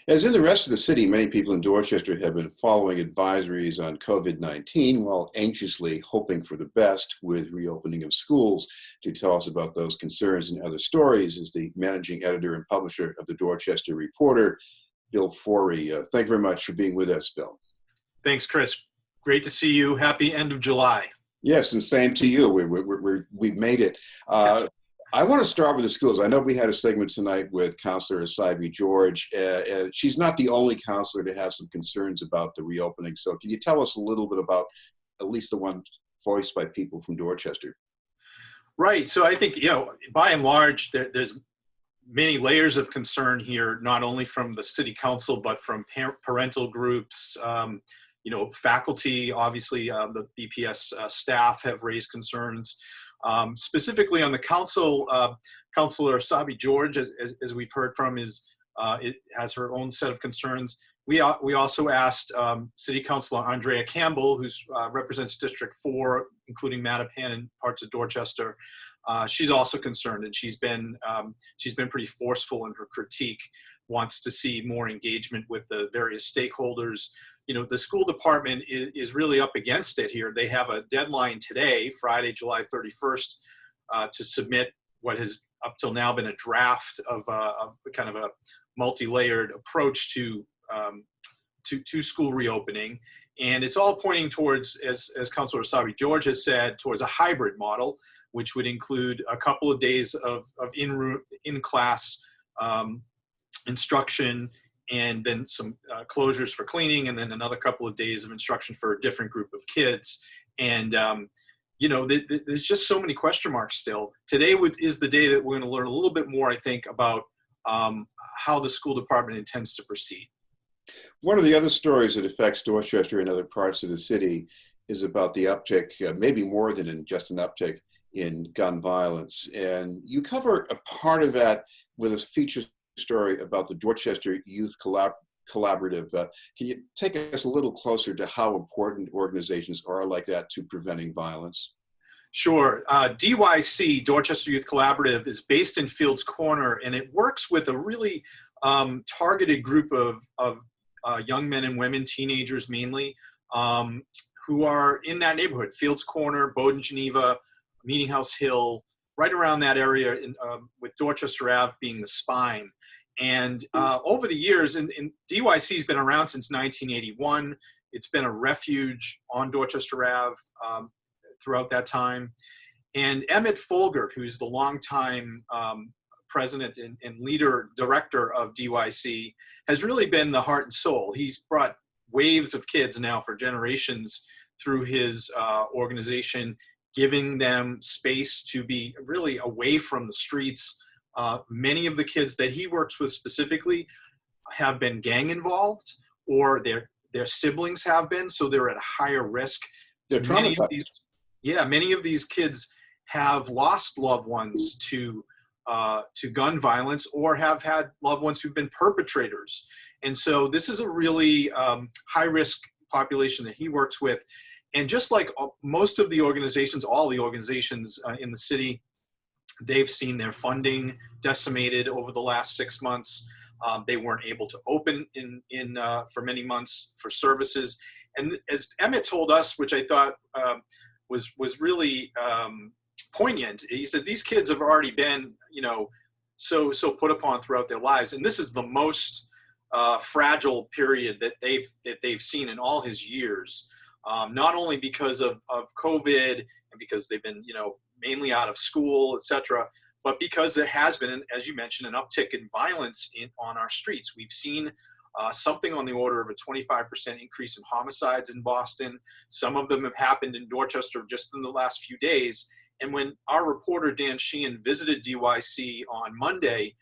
As in the rest of the city, many people in Dorchester have been following advisories on COVID-19 while anxiously hoping for the best with reopening of schools. To tell us about those concerns and other stories is the managing editor and publisher of the Dorchester Reporter, Bill Forry. Thank you very much for being with us, Bill. Thanks, Chris. Great to see you. Happy end of July. Yes, and same to you. We've made it. I want to start with the schools. I know we had a segment tonight with Councillor Sabi George. She's not the only councillor to have some concerns about the reopening. So can you tell us a little bit about at least the one voiced by people from Dorchester? Right. So I think, by and large, there's many layers of concern here, not only from the city council, but from parental groups, faculty. Obviously, the BPS staff have raised concerns. Specifically on the council, Councillor Sabi George, as we've heard from, it has her own set of concerns. We also asked City Councilor Andrea Campbell, who represents District 4, including Mattapan and parts of Dorchester. She's also concerned, and she's been pretty forceful in her critique. Wants to see more engagement with the various stakeholders. The school department is really up against it here. They have a deadline today, Friday, July 31st, to submit what has up till now been a draft of kind of a multi-layered approach to school reopening. And it's all pointing towards, as Councillor Sabi George has said, towards a hybrid model, which would include a couple of days of in-class instruction, and then some closures for cleaning, and then another couple of days of instruction for a different group of kids. And, there's just so many question marks still. Today is the day that we're going to learn a little bit more, I think, about how the school department intends to proceed. One of the other stories that affects Dorchester and other parts of the city is about the uptick, maybe more than just an uptick, in gun violence. And you cover a part of that with a feature story about the Dorchester Youth Collaborative. Can you take us a little closer to how important organizations are like that to preventing violence? Sure. DYC, Dorchester Youth Collaborative, is based in Fields Corner, and it works with a really targeted group of young men and women, teenagers mainly, who are in that neighborhood: Fields Corner, Bowdoin, Geneva, Meeting House Hill, right around that area, with Dorchester Ave being the spine. And over the years, and DYC has been around since 1981. It's been a refuge on Dorchester Ave throughout that time. And Emmett Folger, who's the longtime president and director of DYC, has really been the heart and soul. He's brought waves of kids now for generations through his organization, giving them space to be really away from the streets. Many of the kids that he works with specifically have been gang involved, or their siblings have been, so they're at a higher risk. They're traumatized. Many of these kids have lost loved ones to gun violence, or have had loved ones who've been perpetrators. And so this is a really high-risk population that he works with. And just like most of the organizations, all the organizations in the city, they've seen their funding decimated over the last 6 months. They weren't able to open for many months for services. And as Emmett told us, which I thought was really poignant, he said these kids have already been, so put upon throughout their lives, and this is the most fragile period that they've seen in all his years. Not only because of COVID and because they've been, mainly out of school, etc., but because there has been, as you mentioned, an uptick in violence on our streets. We've seen something on the order of a 25% increase in homicides in Boston. Some of them have happened in Dorchester just in the last few days. And when our reporter Dan Sheehan visited DYC on Monday,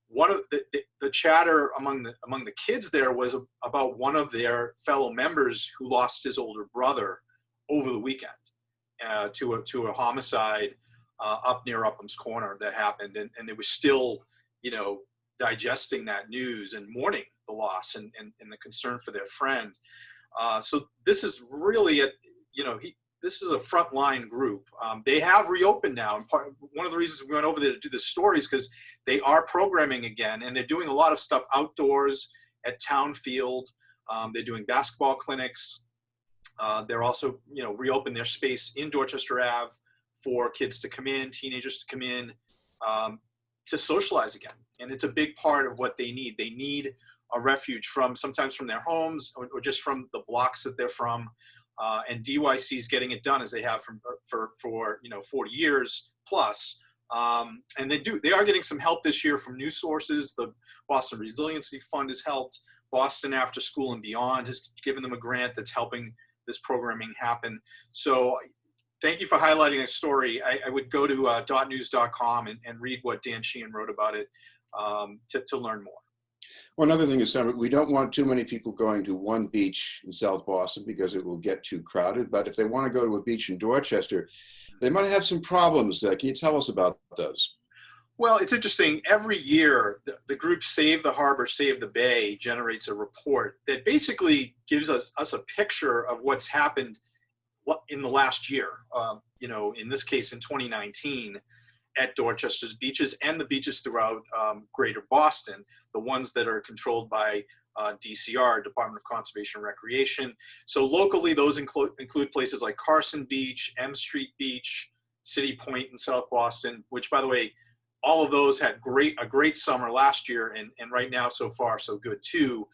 one of the chatter among the kids there was about one of their fellow members who lost his older brother over the weekend to a homicide up near Upham's Corner that happened, and they were still, digesting that news and mourning the loss and the concern for their friend. So this is really this is a frontline group. They have reopened now. And one of the reasons we went over there to do this story is because they are programming again, and they're doing a lot of stuff outdoors at Town Field. They're doing basketball clinics. They're also, reopen their space in Dorchester Ave for kids to come in, teenagers to come in, to socialize again. And it's a big part of what they need. They need a refuge sometimes from their homes or just from the blocks that they're from. And DYC is getting it done as they have for 40 years plus. And they are getting some help this year from news sources. The Boston Resiliency Fund has helped. Boston After School and Beyond has given them a grant that's helping this programming happen. So thank you for highlighting this story. I would go to .news.com and read what Dan Sheehan wrote about it to learn more. Well, another thing is, we don't want too many people going to one beach in South Boston because it will get too crowded. But if they want to go to a beach in Dorchester, they might have some problems. Can you tell us about those? Well, it's interesting. Every year, the group Save the Harbor, Save the Bay generates a report that basically gives us a picture of what's happened in the last year. In this case, in 2019, at Dorchester's beaches and the beaches throughout Greater Boston, the ones that are controlled by DCR, Department of Conservation and Recreation. So locally, those include places like Carson Beach, M Street Beach, City Point in South Boston, which, by the way, all of those had a great summer last year, and right now, so far, so good too.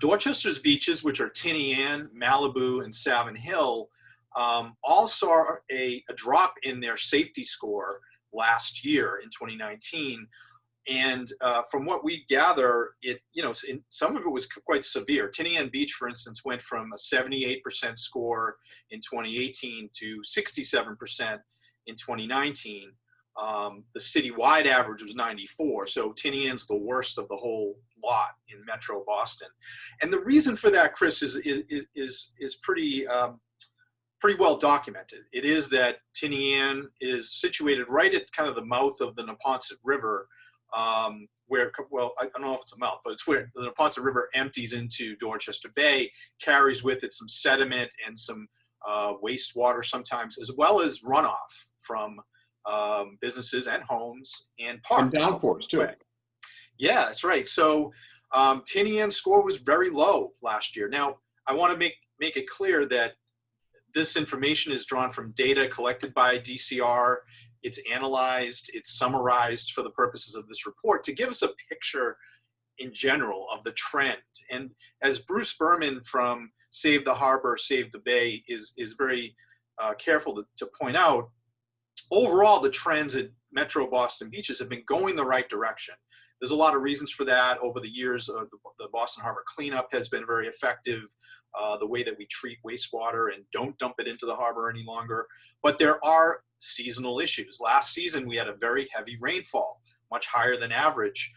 Dorchester's beaches, which are Tinny Ann, Malibu, and Savin Hill, all saw a drop in their safety score last year in 2019. And from what we gather, some of it was quite severe. Tinny Ann Beach, for instance, went from a 78% score in 2018 to 67% in 2019. The citywide average was 94. So Tinny Ann's the worst of the whole lot in Metro Boston. And the reason for that, Chris, is pretty well documented. It is that Tinny Ann is situated right at kind of the mouth of the Neponset River, where, well, I don't know if it's a mouth, but it's where the Neponset River empties into Dorchester Bay, carries with it some sediment and some wastewater sometimes, as well as runoff from businesses and homes and parks. And downpours too. Yeah, that's right. So Tinny Ann's score was very low last year. Now, I want to make it clear that this information is drawn from data collected by DCR. It's analyzed, it's summarized for the purposes of this report to give us a picture in general of the trend. And as Bruce Berman from Save the Harbor, Save the Bay is very careful to point out, overall, the trends at Metro Boston beaches have been going the right direction. There's a lot of reasons for that. Over the years, the Boston Harbor cleanup has been very effective. The way that we treat wastewater and don't dump it into the harbor any longer. But there are seasonal issues. Last season, we had a very heavy rainfall, much higher than average,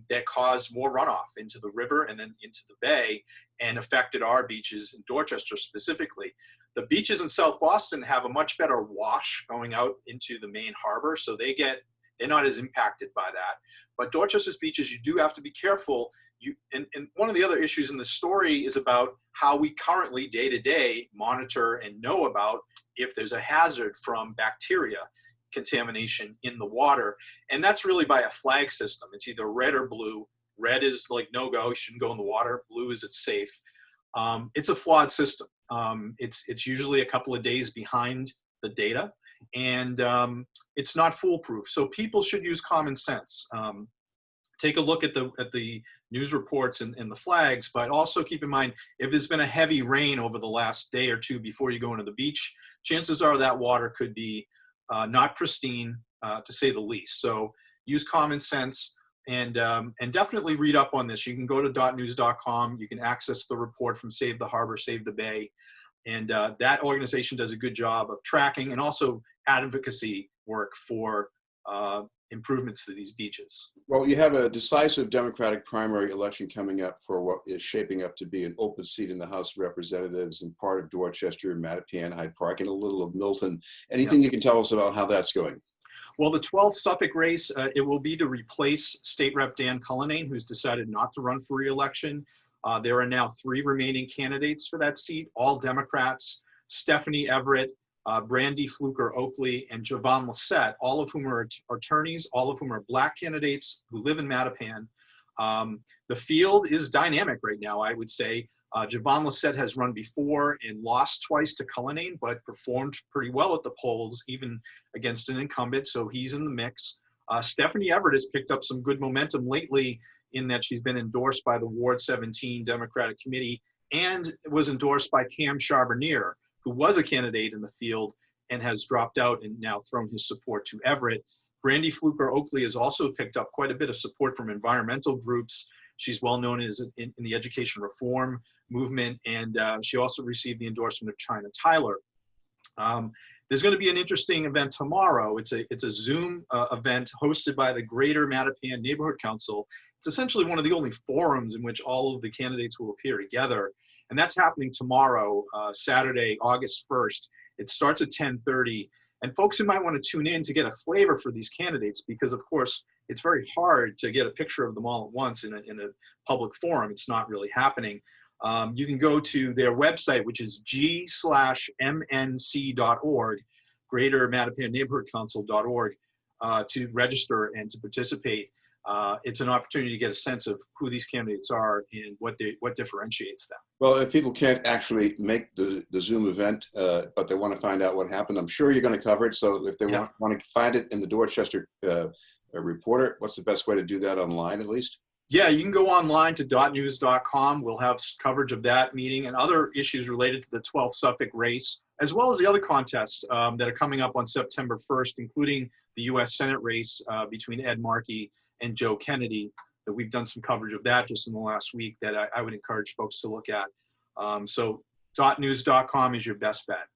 that caused more runoff into the river and then into the bay and affected our beaches in Dorchester specifically. The beaches in South Boston have a much better wash going out into the main harbor, so they're not as impacted by that. But Dorchester's beaches, you do have to be careful. And one of the other issues in the story is about how we currently, day to day, monitor and know about if there's a hazard from bacteria contamination in the water. And that's really by a flag system. It's either red or blue. Red is like no go, you shouldn't go in the water. Blue is it's safe. It's a flawed system. It's usually a couple of days behind the data, and it's not foolproof. So people should use common sense. Take a look at the news reports and the flags, but also keep in mind, if there's been a heavy rain over the last day or two before you go into the beach, chances are that water could be not pristine, to say the least. So use common sense and definitely read up on this. You can go to .news.com. You can access the report from Save the Harbor, Save the Bay. And that organization does a good job of tracking and also advocacy work for improvements to these beaches. Well, you have a decisive Democratic primary election coming up for what is shaping up to be an open seat in the House of Representatives in part of Dorchester, Mattapan, Hyde Park, and a little of Milton. Anything you can tell us about how that's going? Well, the 12th Suffolk race, it will be to replace State Rep Dan Cullinane, who's decided not to run for re-election. There are now 3 remaining candidates for that seat, all Democrats: Stephanie Everett, Brandy Fluker Oakley, and Javon Lissette, all of whom are attorneys, all of whom are Black candidates who live in Mattapan. The field is dynamic right now, I would say. Javon Lissette has run before and lost twice to Cullinane, but performed pretty well at the polls, even against an incumbent, so he's in the mix. Stephanie Everett has picked up some good momentum lately in that she's been endorsed by the Ward 17 Democratic Committee and was endorsed by Cam Charbonnier, who was a candidate in the field and has dropped out and now thrown his support to Everett. Brandy Fluker Oakley has also picked up quite a bit of support from environmental groups. She's well known as in the education reform movement, and she also received the endorsement of China Tyler. There's going to be an interesting event tomorrow. It's a Zoom event hosted by the Greater Mattapan Neighborhood Council. It's essentially one of the only forums in which all of the candidates will appear together, and that's happening tomorrow, Saturday, August 1st. It starts at 10:30. And folks who might want to tune in to get a flavor for these candidates, because of course it's very hard to get a picture of them all at once in a public forum. It's not really happening. You can go to their website, which is g/mnc.org, Greater Mattapan Neighborhood Council.org, to register and to participate. It's an opportunity to get a sense of who these candidates are and what differentiates them. Well, if people can't actually make the Zoom event, but they want to find out what happened, I'm sure you're going to cover it. So if they want to find it in the Dorchester Reporter, what's the best way to do that online at least? Yeah, you can go online to .news.com. We'll have coverage of that meeting and other issues related to the 12th Suffolk race, as well as the other contests that are coming up on September 1st, including the U.S. Senate race between Ed Markey and Joe Kennedy. That we've done some coverage of that just in the last week that I would encourage folks to look at. So .news.com is your best bet.